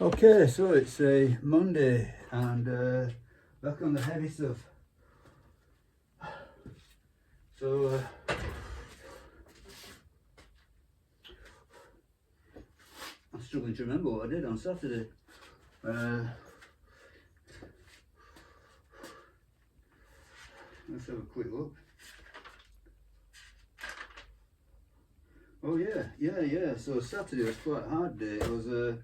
Okay, so it's a Monday and back on the heavy stuff. So I'm struggling to remember what I did on Saturday. Let's have a quick look. Oh yeah. So Saturday was quite a hard day. It was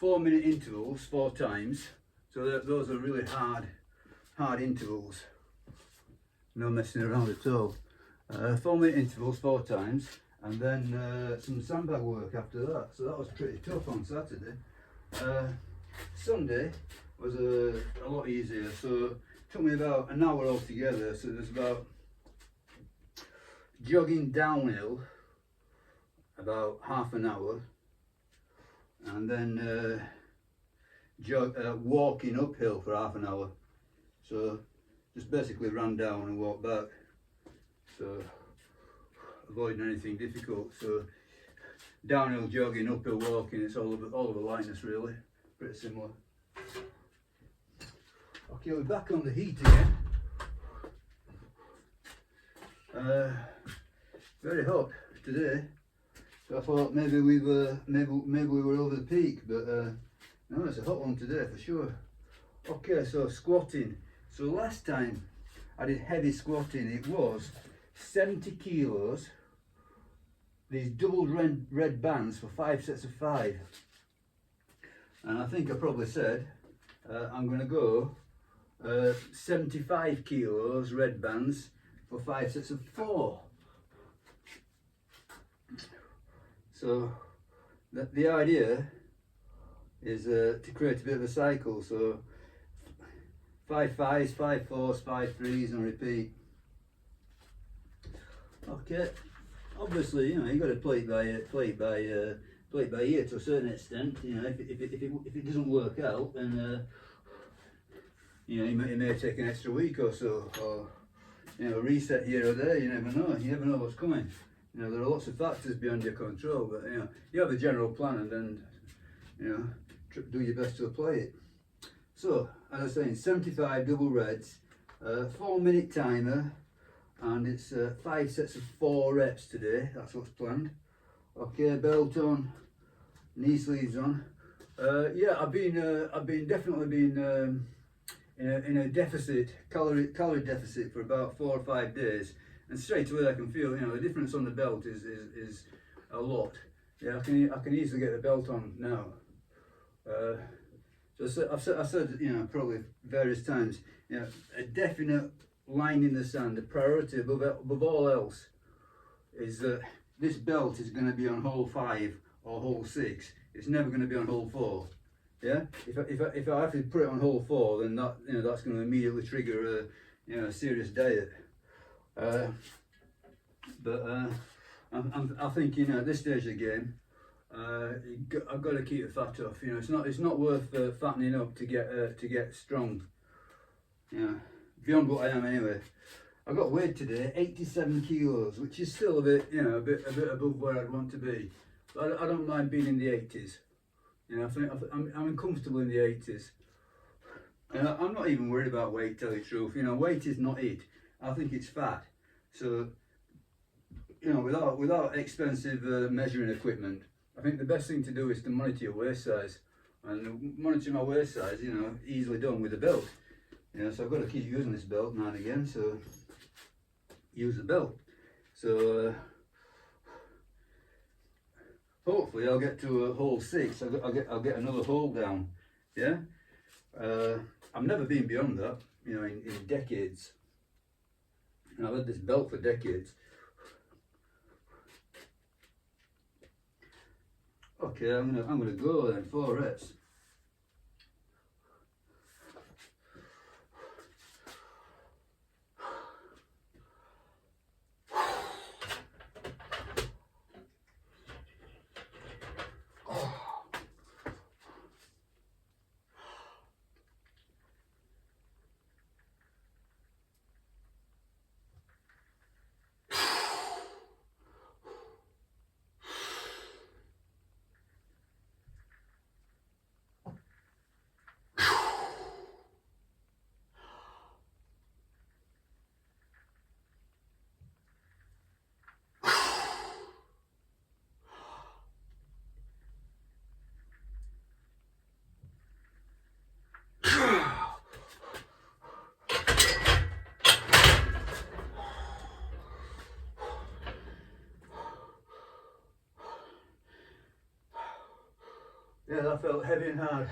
4-minute intervals 4 times. So those are really hard intervals. No messing around at all. 4-minute intervals 4 times, and then some sandbag work after that. So that was pretty tough on Saturday. Sunday was a lot easier. So it took me about an hour altogether. So there's about jogging downhill about half an hour, and then walking uphill for half an hour. So just basically ran down and walked back. So avoiding anything difficult. So downhill jogging, uphill walking, it's all of a lightness really, pretty similar. Okay, we're back on the heat again. Very hot today, so I thought maybe we were over the peak, but no, it's a hot one today for sure. Okay, so squatting. So last time I did heavy squatting, it was 70 kilos, these double red bands for 5 sets of 5. And I think I probably said I'm going to go 75 kilos red bands for 5 sets of 4. So the idea is to create a bit of a cycle. So 5 5s, 5 4s, 5 3s, and repeat. Okay, obviously, you know, you got to play it by ear to a certain extent. You know, if it doesn't work out, then you know, it may take an extra week or so, or you know, reset here or there. You never know. You never know what's coming. You know, there are lots of factors beyond your control, but you know, you have a general plan, and then you know, do your best to apply it. So, as I was saying, 75 double reds, 4-minute timer, and it's 5 sets of 4 reps today. That's what's planned. Okay, belt on, knee sleeves on. Yeah, I've definitely been in a deficit, calorie deficit for about 4 or 5 days, and straight away I can feel, you know, the difference on the belt is a lot. Yeah, I can easily get the belt on now. So I've said, you know, probably various times, you know, a definite line in the sand, the priority above all else is that this belt is going to be on hole 5 or hole 6. It's never going to be on hole 4. Yeah, if I have to put it on hole 4, then that, you know, that's going to immediately trigger a, you know, a serious diet. I think, you know, at this stage of the game, I've got to keep the fat off. You know, it's not worth fattening up to get strong. You know, beyond what I am anyway. I got weighed today, 87 kilos, which is still a bit, you know, a bit above where I'd want to be. But I don't mind being in the 80s. You know, I'm comfortable in the 80s. And I'm not even worried about weight, tell you the truth. You know, weight is not it. I think it's fat. So, you know, without expensive measuring equipment, I think the best thing to do is to monitor your waist size. And monitoring my waist size, you know, easily done with a belt. You know, so I've got to keep using this belt now and again. So, use the belt. So, hopefully I'll get to hole 6. I'll get another hole down. Yeah. I've never been beyond that. You know, in decades. And I've had this belt for decades. Okay, I'm gonna go then. 4 reps. Yeah, that felt heavy and hard.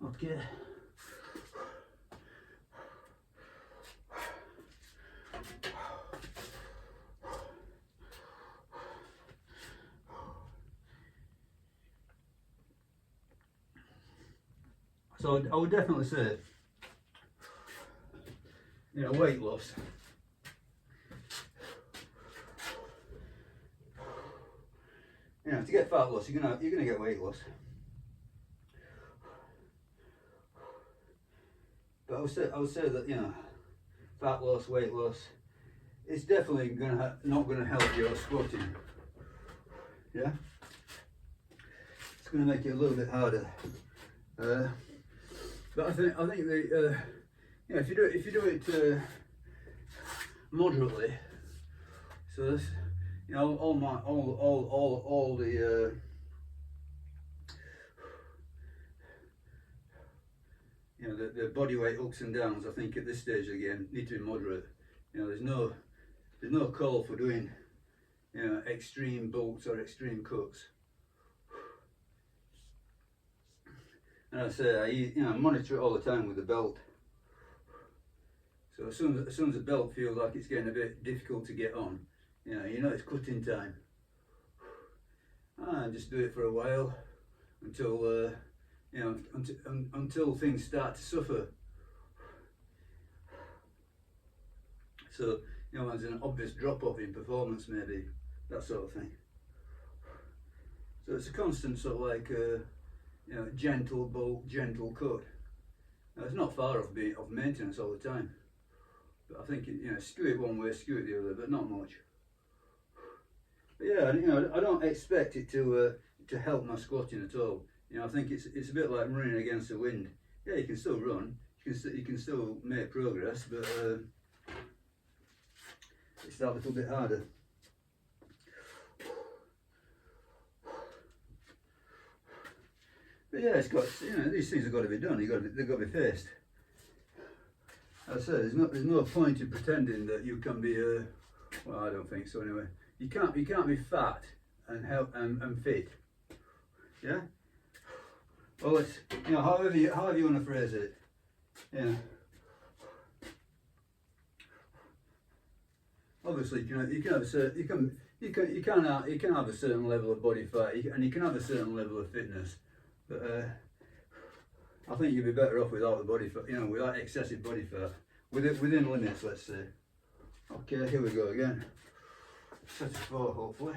Okay. So I would definitely say, you know, weight loss. You know, to get fat loss, you're gonna get weight loss. But I would say that, you know, fat loss, weight loss, it's definitely not gonna help your squatting. Yeah, it's gonna make it a little bit harder. But I think the you know, if you do it moderately, so this, you know, all the you know, the body weight ups and downs, I think at this stage again need to be moderate. You know, there's no call for doing, you know, extreme bulks or extreme cuts. And I say, you know, monitor it all the time with the belt. So as soon as the belt feels like it's getting a bit difficult to get on, you know it's cutting time. And just do it for a while until you know, until things start to suffer. So, you know, there's an obvious drop off in performance, maybe, that sort of thing. So it's a constant sort of like you know, gentle bulk, gentle cut. Now, it's not far off maintenance all the time, but I think you know, skew it one way, skew it the other, but not much. But yeah, you know, I don't expect it to help my squatting at all. You know, I think it's a bit like running against the wind. Yeah, you can still run, you can still make progress, but it's that little bit harder. But yeah, it's got, you know, these things have got to be done. They've got to be faced. As I said, there's no point in pretending that you can be well, I don't think so anyway. You can't be fat and fit. Yeah. Well, it's, you know, however you want to phrase it. Yeah. Obviously, you can have a certain, you can have a certain level of body fat, and you can have a certain level of fitness. But I think you'd be better off without the body fat, you know, without excessive body fat, within limits, let's say. Okay, here we go again. Set of 4, hopefully.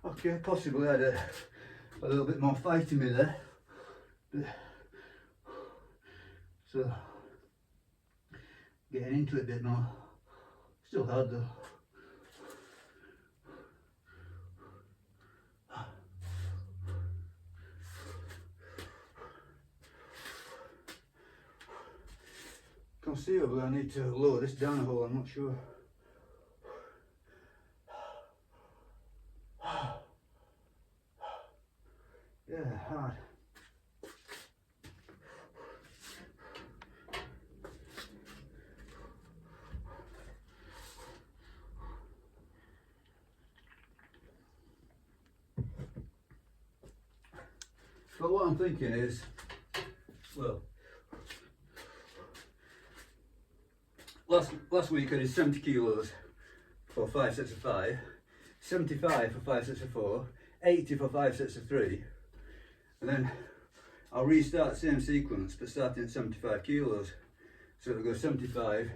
Okay, possibly had a little bit more fight in me there. But, so, getting into it a bit more. Still hard though. Conceivably I need to lower this down a hole, I'm not sure. Yeah, hard. But what I'm thinking is, well, last week I did 70 kilos for 5 sets of 5. 75 for 5 sets of 4, 80 for 5 sets of 3, and then I'll restart the same sequence but starting at 75 kilos. So it'll go 75,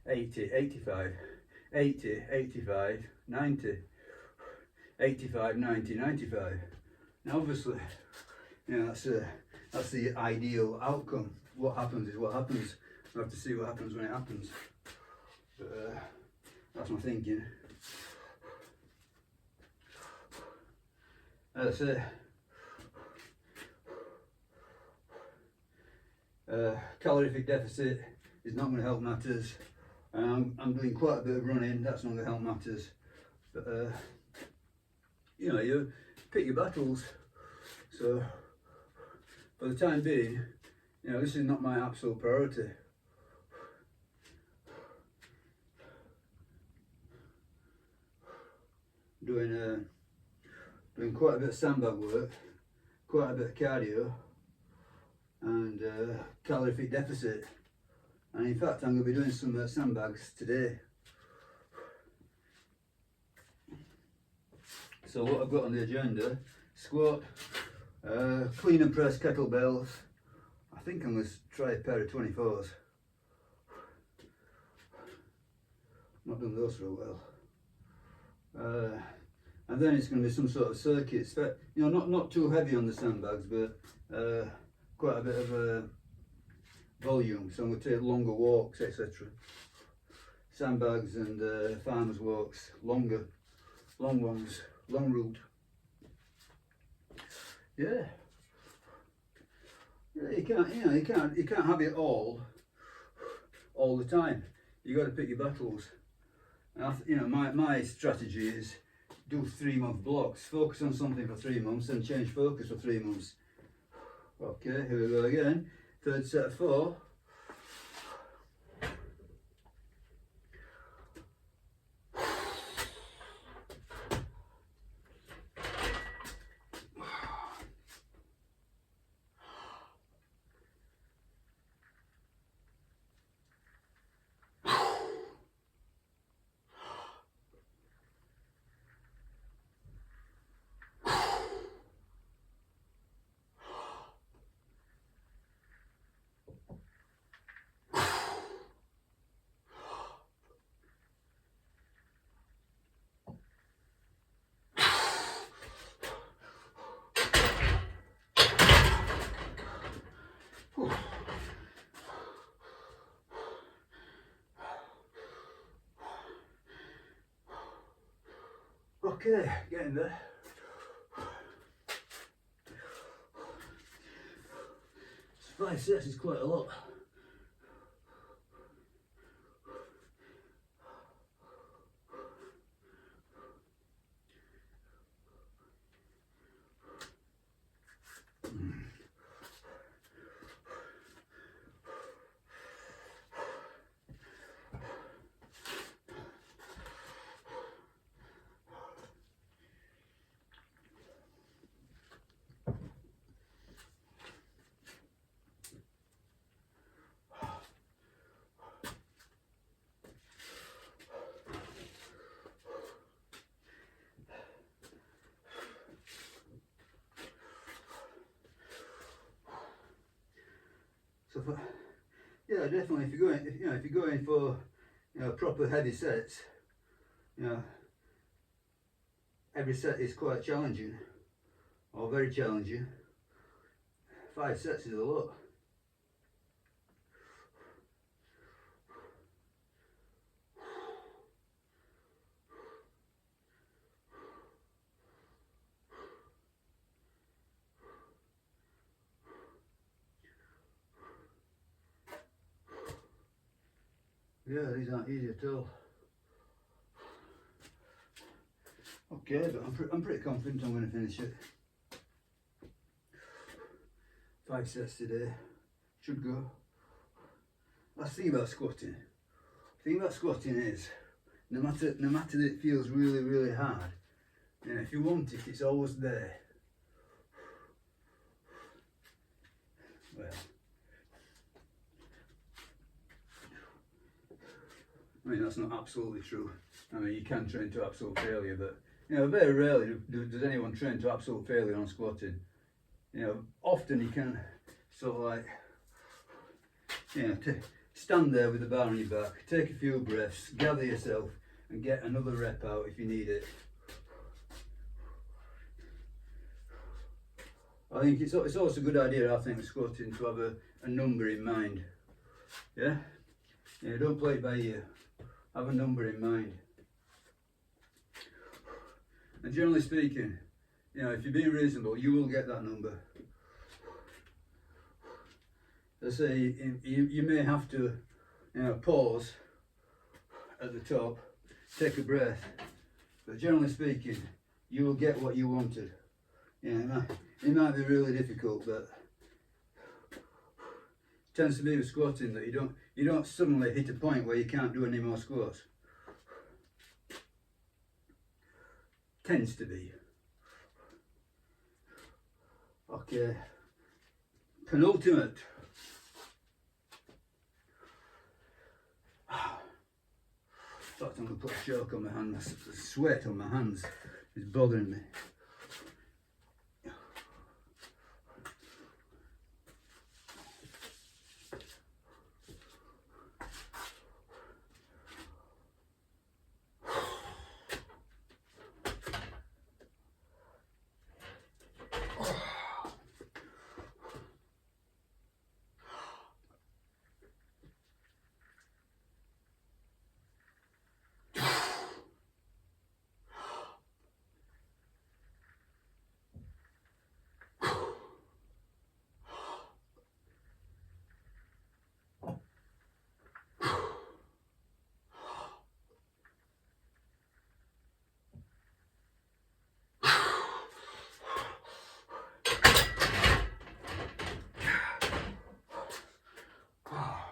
80, 85, 80, 85, 90, 85, 90, 95. Now obviously, you know, that's the ideal outcome. What happens is what happens. We'll have to see what happens when it happens. But that's my thinking. As I say, calorific deficit is not going to help matters. I'm doing quite a bit of running, that's not going to help matters. But you know, you pick your battles. So for the time being, you know, this is not my absolute priority. Doing quite a bit of sandbag work, quite a bit of cardio, and calorific deficit. And in fact, I'm going to be doing some sandbags today. So what I've got on the agenda: squat, clean and press kettlebells. I think I'm going to try a pair of 24s. Not done those for a while. And then it's going to be some sort of circuits. You know, not too heavy on the sandbags, but quite a bit of volume. So I'm going to take longer walks, etc. Sandbags and farmers walks, long ones, long route. Yeah. Yeah, you can't have it all the time. You got to pick your battles. And you know, my strategy is do 3-month blocks. Focus on something for 3 months, and change focus for 3 months. Okay, here we go again. Third set of 4. Okay, getting there. 5 sets is quite a lot. So yeah, definitely. If you're going for, you know, proper heavy sets, you know, every set is quite challenging, or very challenging. 5 sets is a lot. Yeah, these aren't easy at all. Okay, but I'm pretty confident I'm going to finish it. 5 sets today, should go. That's the thing about squatting. The thing about squatting is, no matter that it feels really, really hard, you know, if you want it, it's always there. Well, I mean, that's not absolutely true. I mean, you can train to absolute failure, but You know, very rarely does anyone train to absolute failure on squatting. You know, often you can sort of like, you know, stand there with the bar on your back, take a few breaths, gather yourself, and get another rep out if you need it. I think it's also a good idea, I think, with squatting to have a number in mind. Yeah? Yeah, don't play it by ear. Have a number in mind. And generally speaking, you know, if you're being reasonable, you will get that number. As I say, you may have to, you know, pause at the top, take a breath, but generally speaking, you will get what you wanted. Yeah, it might be really difficult, but it tends to be with squatting that you don't suddenly hit a point where you can't do any more squats. Tends to be. Okay, penultimate. In fact, I'm going to put a choke on my hands. The sweat on my hands is bothering me.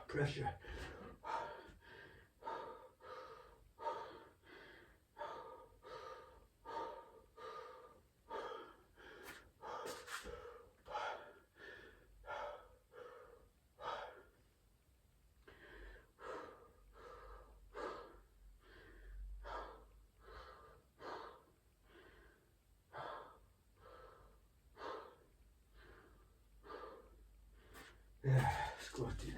Pressure. Yeah, squatting.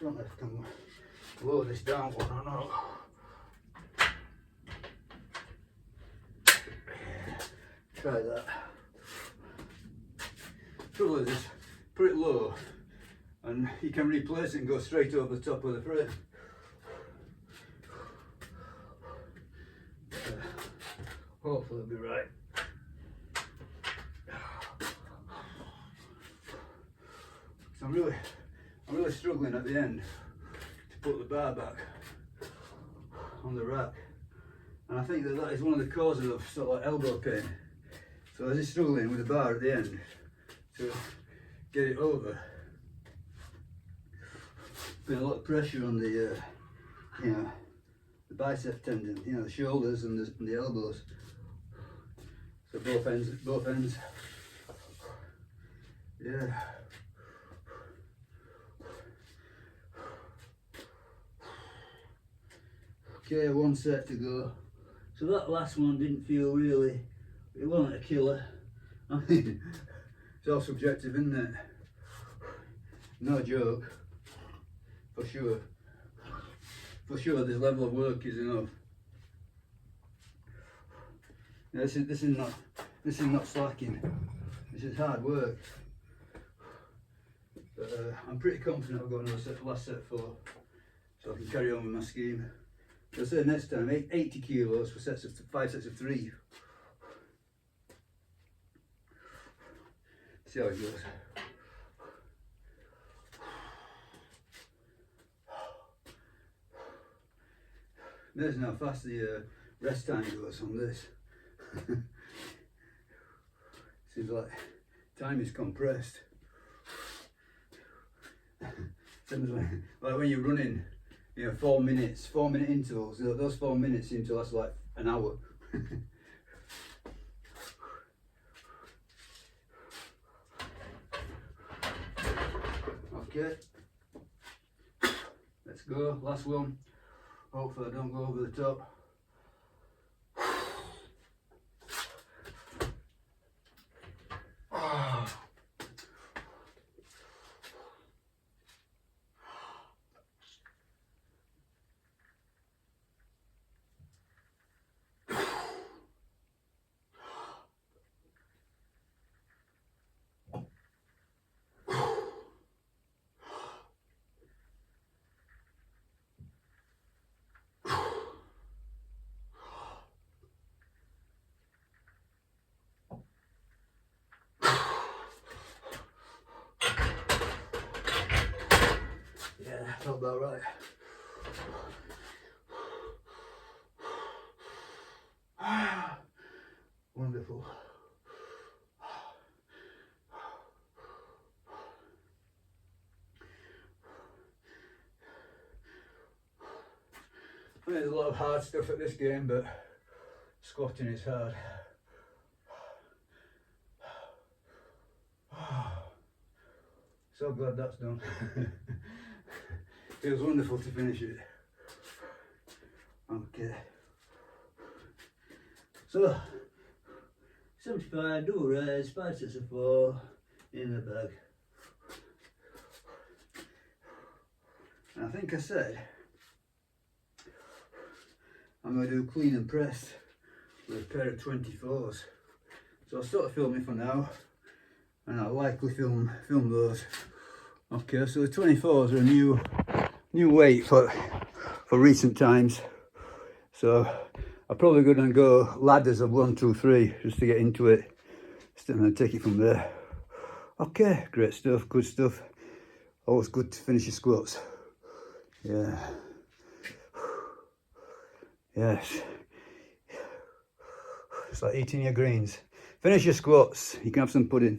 Don't know if I can lower this down one or not. Try that. Trouble is, put it low and you can replace it and go straight over the top of the frame. Hopefully it'll be right. So I'm really struggling at the end to put the bar back on the rack, and I think that is one of the causes of sort of like elbow pain. So I was just struggling with the bar at the end to get it over. Been a lot of pressure on the you know, the bicep tendon, you know, the shoulders and the elbows. So both ends. Yeah. Okay, one set to go. So that last one didn't feel really, it wasn't a killer. I mean, it's all subjective, isn't it? No joke, for sure. For sure, this level of work is enough. Now, this is not slacking. This is hard work. But I'm pretty confident I've got another set, last set 4, so I can carry on with my scheme. So I say next time 80 kilos for 5 sets of 3. See how it goes. Amazing how fast the rest time goes on this. Seems like time is compressed. Seems like when you're running, you know, 4 minute intervals. Those 4 minutes seem to last like an hour. Okay, let's go, last one. Hopefully I don't go over the top. Yeah, felt about right. Wonderful. I mean, there's a lot of hard stuff at this game, but squatting is hard. So glad that's done. Feels wonderful to finish it. Okay. So, 75 double rise, 5 sets of 4 in the bag. And I think I said I'm going to do clean and press with a pair of 24s. So I'll start filming for now, and I'll likely film those. Okay, so the 24s are a new weight for recent times. So I'm probably going to go ladders of 1, 2, 3 just to get into it. Still going to take it from there. Okay, great stuff, good stuff. Always good to finish your squats. Yeah. Yes. It's like eating your greens. Finish your squats, you can have some pudding.